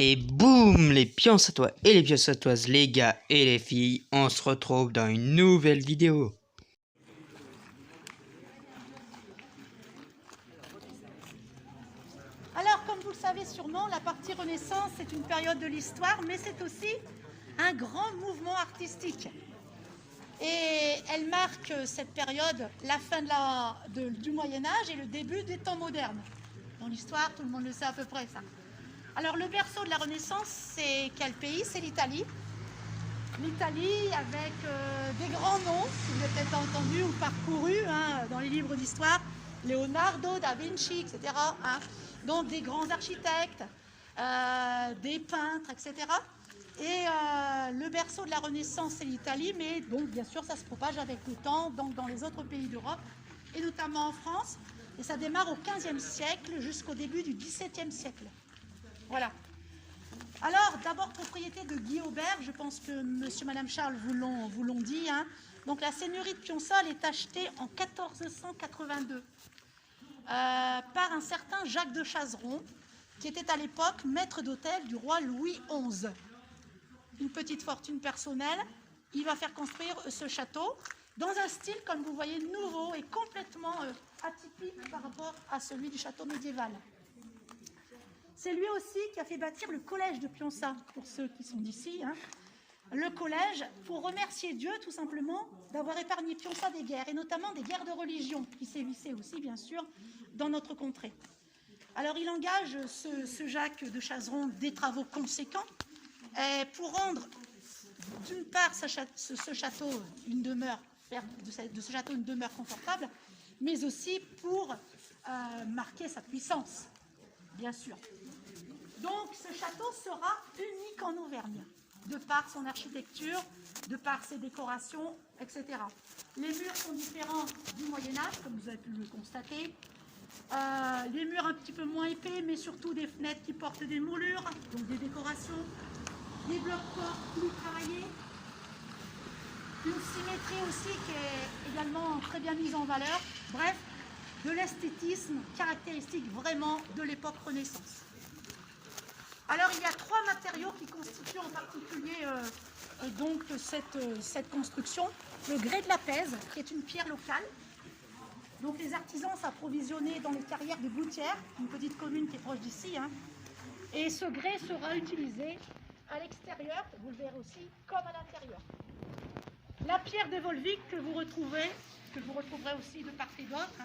Et boum, les pionçatois et les pionçatoises, les gars et les filles, on se retrouve dans une nouvelle vidéo. Alors, comme vous le savez sûrement, la partie Renaissance, c'est une période de l'histoire, mais c'est aussi un grand mouvement artistique. Et elle marque cette période, la fin du Moyen-Âge et le début des temps modernes. Dans l'histoire, tout le monde le sait à peu près, ça. Alors, le berceau de la Renaissance, c'est quel pays? C'est l'Italie. L'Italie avec des grands noms, que vous avez peut-être entendu ou parcouru dans les livres d'histoire, Leonardo da Vinci, etc. Donc des grands architectes, des peintres, etc. Et le berceau de la Renaissance, c'est l'Italie, mais donc bien sûr ça se propage avec le temps donc dans les autres pays d'Europe, et notamment en France. Et ça démarre au XVe siècle jusqu'au début du XVIIe siècle. Voilà. Alors, d'abord, propriété de Guy Aubert, je pense que monsieur et madame Charles vous l'ont dit. Donc, la seigneurie de Pionçal est achetée en 1482 par un certain Jacques de Chazeron, qui était à l'époque maître d'hôtel du roi Louis XI. Une petite fortune personnelle, il va faire construire ce château dans un style, comme vous voyez, nouveau et complètement atypique par rapport à celui du château médiéval. C'est lui aussi qui a fait bâtir le collège de Pionçal, pour ceux qui sont d'ici. Le collège, pour remercier Dieu, tout simplement, d'avoir épargné Pionçal des guerres, et notamment des guerres de religion, qui sévissaient aussi, bien sûr, dans notre contrée. Alors, il engage, ce Jacques de Chazeron, des travaux conséquents, pour rendre, d'une part, ce château une demeure, faire de ce château une demeure confortable, mais aussi pour marquer sa puissance, bien sûr. Donc, ce château sera unique en Auvergne, de par son architecture, de par ses décorations, etc. Les murs sont différents du Moyen-Âge, comme vous avez pu le constater. Les murs un petit peu moins épais, mais surtout des fenêtres qui portent des moulures, donc des décorations. Des blocs-portes plus travaillés. Une symétrie aussi qui est également très bien mise en valeur. Bref, de l'esthétisme caractéristique vraiment de l'époque Renaissance. Alors, il y a trois matériaux qui constituent en particulier donc cette construction. Le grès de la Pèze, qui est une pierre locale. Donc, les artisans s'approvisionnaient dans les carrières de Gouttières, une petite commune qui est proche d'ici. Et ce grès sera utilisé à l'extérieur, vous le verrez aussi, comme à l'intérieur. La pierre de Volvic que vous retrouverez aussi de part et d'autre,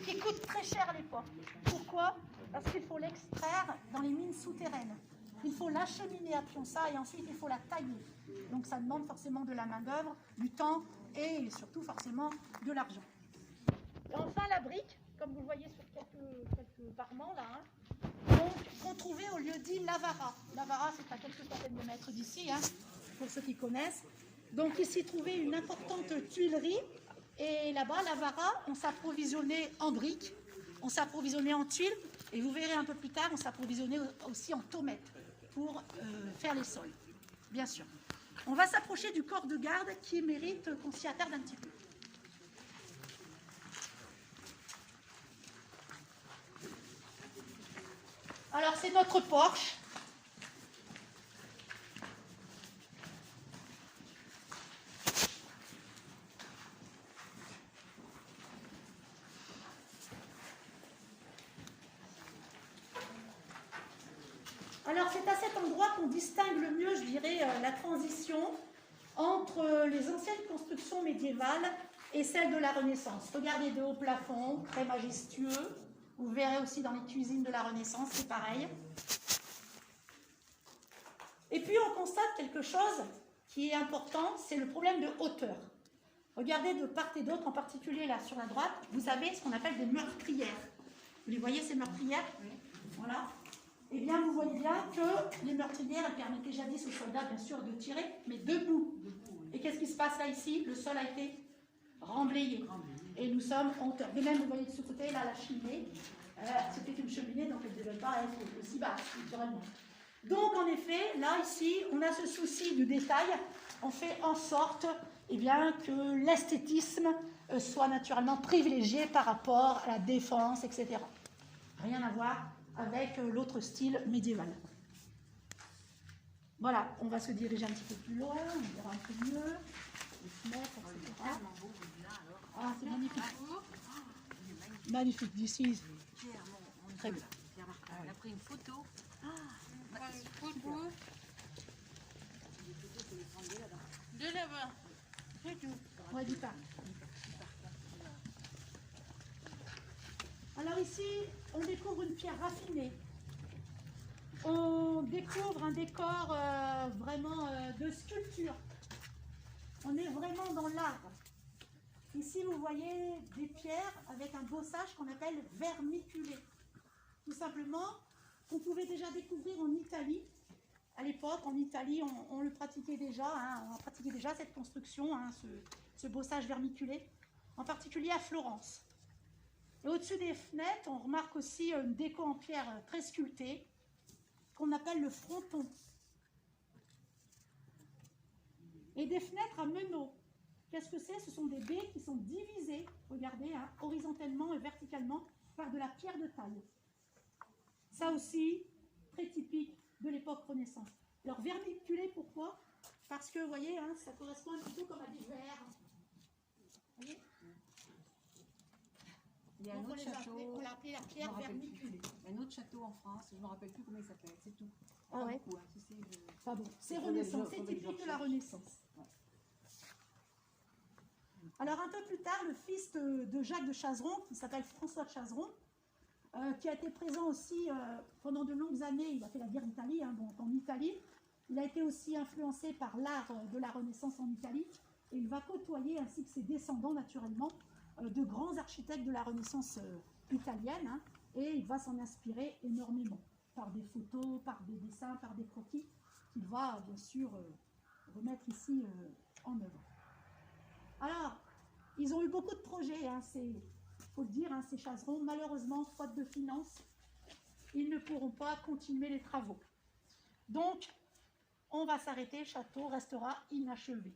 qui coûte très cher à l'époque. Pourquoi? Parce qu'il faut l'extraire dans les mines souterraines. Il faut l'acheminer à Pionçal et ensuite il faut la tailler. Donc ça demande forcément de la main-d'œuvre, du temps et surtout forcément de l'argent. Et enfin la brique, comme vous le voyez sur quelques parements là, donc qu'on trouvait au lieu-dit Lavara. Lavara, c'est à quelques centaines de mètres d'ici, pour ceux qui connaissent. Donc ici trouvait une importante tuilerie. Et là-bas, Lavara, on s'approvisionnait en briques, on s'approvisionnait en tuiles, et vous verrez un peu plus tard, on s'approvisionnait aussi en tomettes pour faire les sols, bien sûr. On va s'approcher du corps de garde qui mérite qu'on s'y attarde un petit peu. Alors, c'est notre porche. Alors, c'est à cet endroit qu'on distingue le mieux, je dirais, la transition entre les anciennes constructions médiévales et celles de la Renaissance. Regardez de hauts plafonds, très majestueux. Vous verrez aussi dans les cuisines de la Renaissance, c'est pareil. Et puis, on constate quelque chose qui est important, c'est le problème de hauteur. Regardez de part et d'autre, en particulier là sur la droite, vous avez ce qu'on appelle des meurtrières. Vous les voyez, ces meurtrières? Voilà. Eh bien, vous voyez bien que les meurtrières, elles permettaient jadis aux soldats, bien sûr, de tirer, mais debout. Et qu'est-ce qui se passe là, ici? Le sol a été remblayé. Et nous sommes en hauteur. De même, vous voyez de ce côté, là, la cheminée. C'était une cheminée, donc elle ne devait pas être aussi basse, naturellement. Donc, en effet, là, ici, on a ce souci du détail. On fait en sorte bien, que l'esthétisme soit naturellement privilégié par rapport à la défense, etc. Rien à voir avec l'autre style médiéval. Voilà, on va se diriger un petit peu plus loin, on verra un peu mieux. Les fenêtres, etc. Ah, c'est magnifique. Magnifique, d'ici. Très bien. On a pris une photo. De là-bas. C'est tout. Ouais, dis pas. Alors ici, on découvre une pierre raffinée. On découvre un décor vraiment de sculpture. On est vraiment dans l'art. Ici, vous voyez des pierres avec un bossage qu'on appelle vermiculé. Tout simplement, qu'on pouvait déjà découvrir en Italie. À l'époque, en Italie, on le pratiquait déjà, hein, on pratiquait déjà cette construction, hein, ce bossage vermiculé, en particulier à Florence. Et au-dessus des fenêtres, on remarque aussi une déco en pierre très sculptée, qu'on appelle le fronton. Et des fenêtres à meneaux. Qu'est-ce que c'est? Ce sont des baies qui sont divisées, regardez, hein, horizontalement et verticalement, par de la pierre de taille. Ça aussi, très typique de l'époque Renaissance. Alors, vermiculé, pourquoi? Parce que, vous voyez, hein, ça correspond un petit peu comme à des verres. Vous voyez? Il y a un Donc, autre château. on l'a appelé la pierre vermiculée. Il y a un autre château en France, je ne me rappelle plus comment il s'appelle, c'est tout. Ah ouais? Beaucoup, hein, Pas bon. C'est Renaissance, c'est typique de la Renaissance. Alors, un peu plus tard, le fils de Jacques de Chazeron, qui s'appelle François de Chazeron, qui a été présent aussi pendant de longues années, il a fait la guerre d'Italie, hein, donc en Italie. Il a été aussi influencé par l'art de la Renaissance en Italie, et il va côtoyer, ainsi que ses descendants naturellement, de grands architectes de la Renaissance italienne, hein, et il va s'en inspirer énormément, par des photos, par des dessins, par des croquis, qu'il va bien sûr remettre ici en œuvre. Alors, ils ont eu beaucoup de projets, hein, faut le dire, hein, ces Chazeron, malheureusement, faute de finances, ils ne pourront pas continuer les travaux. Donc, on va s'arrêter, le château restera inachevé.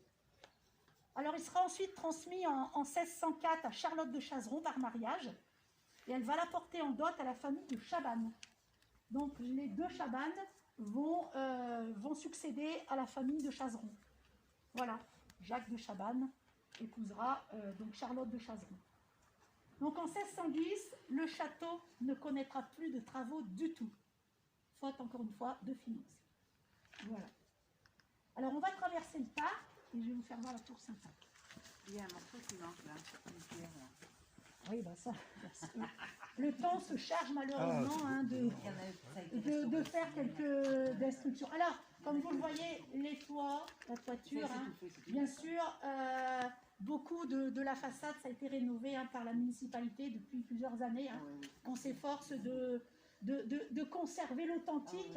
Alors, il sera ensuite transmis en 1604 à Charlotte de Chazeron par mariage, et elle va l'apporter en dot à la famille de Chabannes. Donc, les deux Chabannes vont succéder à la famille de Chazeron. Voilà, Jacques de Chabannes épousera donc Charlotte de Chazeron. Donc en 1610, le château ne connaîtra plus de travaux du tout, faute encore une fois de finances. Voilà. Alors on va traverser le parc et je vais vous faire voir la tour Saint-Paul. Il y a un morceau qui manque là, une pierre là. Oui, bah ça, le temps se charge malheureusement hein, de faire quelques destructions. Alors, comme vous le voyez, les toits, la toiture, hein, bien sûr, beaucoup de la façade, ça a été rénové hein, par la municipalité depuis plusieurs années. Hein. On s'efforce de conserver l'authentique,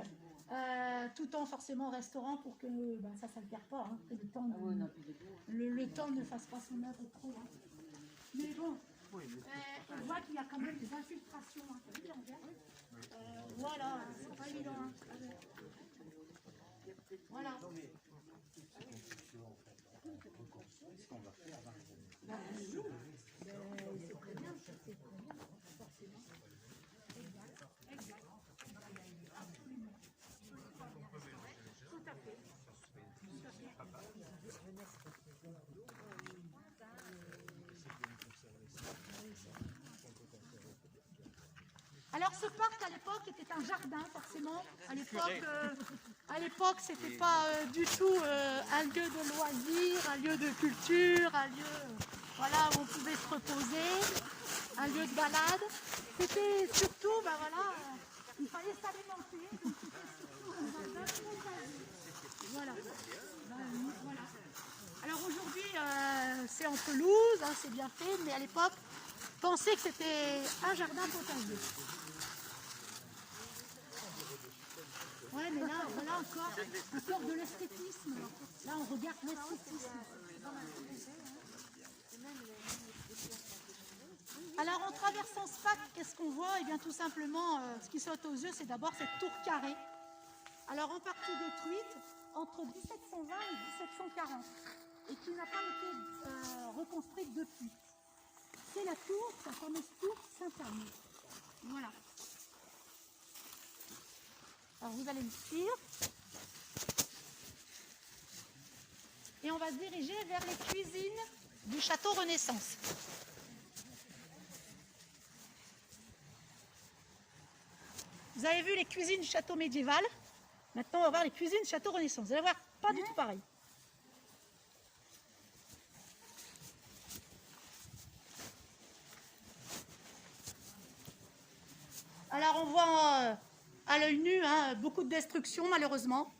tout en forcément restaurant pour que ça ne perd pas, hein, que le temps ne fasse pas son œuvre trop. Hein. Mais bon. On voit qu'il y a quand même des infiltrations. Hein. Voilà, c'est pas évident. Hein. Voilà. Alors ce parc à l'époque était un jardin forcément. À l'époque c'était pas du tout un lieu de loisirs, un lieu de culture, un lieu voilà, où on pouvait se reposer, un lieu de balade. C'était surtout, il fallait s'alimenter. Donc c'était surtout un jardin spontané. Voilà. Voilà. Alors aujourd'hui c'est en pelouse, hein, c'est bien fait, mais à l'époque, pensez que c'était un jardin potager. Ouais, mais là, voilà encore de l'esthétisme. Là, on regarde l'esthétisme. Alors, en traversant ce parc, qu'est-ce qu'on voit? Eh bien, tout simplement, ce qui saute aux yeux, c'est d'abord cette tour carrée. Alors, en partie détruite entre 1720 et 1740, et qui n'a pas été reconstruite depuis. C'est la tour, sa fameuse tour Sainte-Anne. Voilà. Alors vous allez me suivre. et on va se diriger vers les cuisines du château Renaissance. Vous avez vu les cuisines du château médiéval. Maintenant, on va voir les cuisines du château Renaissance. Vous allez voir, pas du tout pareil. Alors, on voit à l'œil nu beaucoup de destruction, malheureusement.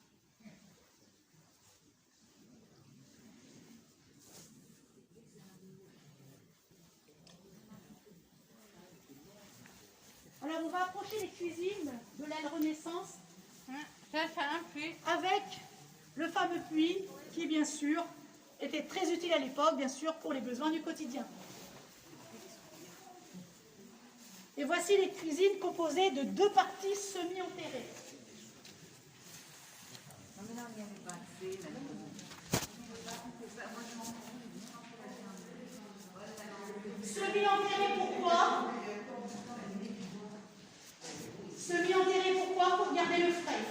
Alors, on va approcher les cuisines de l'aile Renaissance avec le fameux puits qui, bien sûr, était très utile à l'époque, bien sûr, pour les besoins du quotidien. Et voici les cuisines composées de 2 parties semi-enterrées. Semi-enterrées pourquoi? Semi-enterrées pourquoi? Pour garder le frais,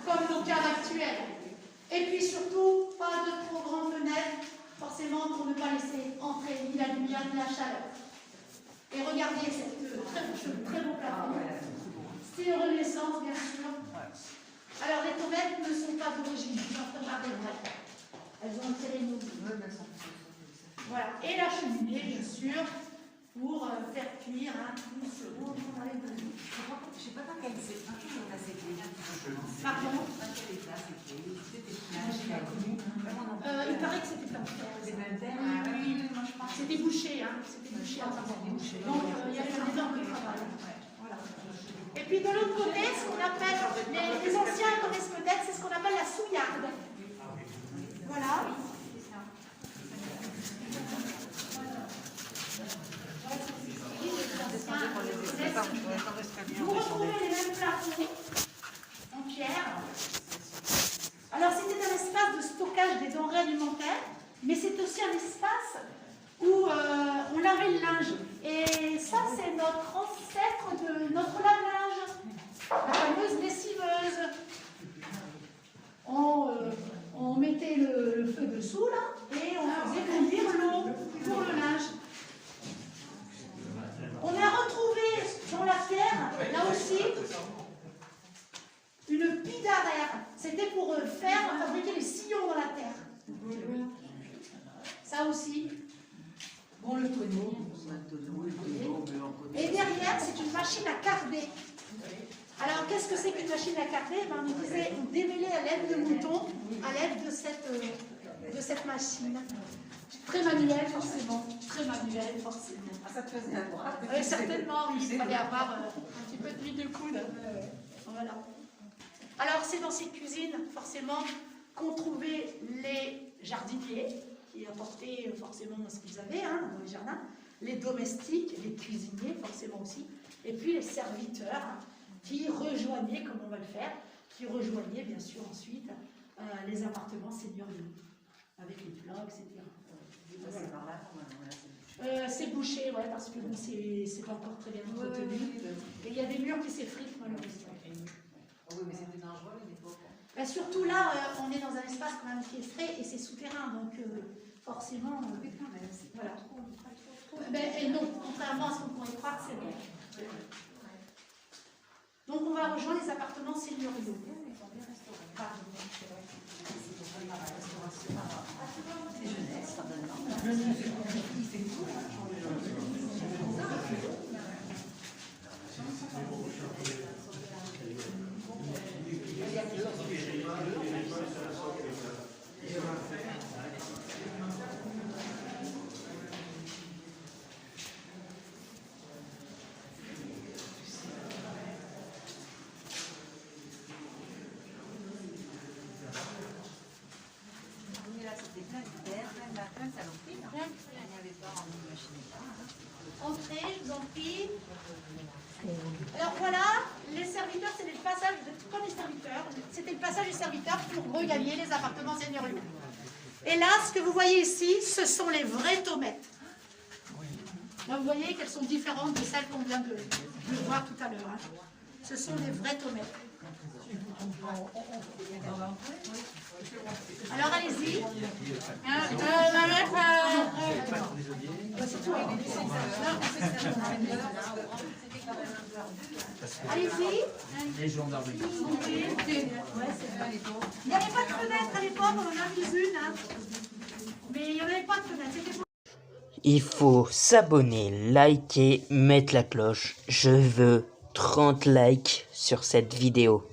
comme nos caves actuelles. Et puis surtout, pas de trop grandes fenêtres, forcément pour ne pas laisser entrer ni la lumière ni la chaleur. Et regardez ce très beau plafond. Style Renaissance, bien sûr. Alors, les tomates ne sont pas d'origine, elles ont enterré nos vies. Voilà. Et la cheminée, bien sûr, pour faire cuire tout ce beau dans les bouillies. Je ne sais pas dans quel c'est. Pardon? Il paraît que c'était pas c'était bouché, c'était bouché en partie. Donc il y avait un énorme travail. Voilà. Et puis de l'autre côté, ce qu'on appelle, les anciens connaissent peut-être, c'est ce qu'on appelle la souillarde. Voilà. Vous retrouvez les mêmes plafonds en pierre. Alors c'était un espace de stockage des denrées alimentaires, mais c'est aussi un espace où on lavait le linge. Et ça, c'est notre ancêtre de notre lave-linge, la fameuse lessiveuse. On mettait le feu dessous, là, et on faisait conduire l'eau pour le linge. On a retrouvé dans la terre, là aussi, une pie d'arère. C'était pour fabriquer les sillons dans la terre. Ça aussi. Bon, le tonneau. Et derrière, c'est une machine à carder. Alors, qu'est-ce que c'est qu'une machine à carder? On démêlait à l'aide de moutons, à l'aide de cette machine. Très manuel, forcément. Très manuel, forcément. Ça te faisait avoir. Certainement, oui, il fallait avoir un petit peu d'huile de coude. Voilà. Alors, c'est dans ces cuisines, forcément, qu'on trouvait les jardiniers, qui apportaient forcément ce qu'ils avaient dans les jardins, les domestiques, les cuisiniers, forcément aussi, et puis les serviteurs, qui rejoignaient, comme on va le faire, qui rejoignaient, bien sûr, ensuite, les appartements seigneuriaux, avec les plats, etc. C'est bouché, ouais, parce que bon, c'est pas encore très bien entretenu. Et il y a des murs qui s'effritent, malheureusement. Oui, mais c'était dangereux à l'époque. Ben, surtout là, on est dans un espace quand même qui est frais et c'est souterrain, donc forcément. Voilà. Et non, contrairement à ce qu'on pourrait croire, c'est vrai. Donc on va rejoindre les appartements seigneuriaux. C'est jeunesse, certainement. Il fait tout. Entrez, je vous en prie. Alors voilà, les serviteurs, c'était le passage, comme les serviteurs, c'était le passage des serviteurs pour regagner les appartements seigneuriaux. Et là, ce que vous voyez ici, ce sont les vraies tomates. Là, vous voyez qu'elles sont différentes de celles qu'on vient de voir tout à l'heure. Ce sont les vraies tomates. Alors allez-y. Allez-y. Les gendarmeries. Il n'y avait pas de fenêtre à l'époque, on en a mis une. Hein. Mais il n'y en avait pas de fenêtre. C'était pour... Il faut s'abonner, liker, mettre la cloche. Je veux 30 likes sur cette vidéo.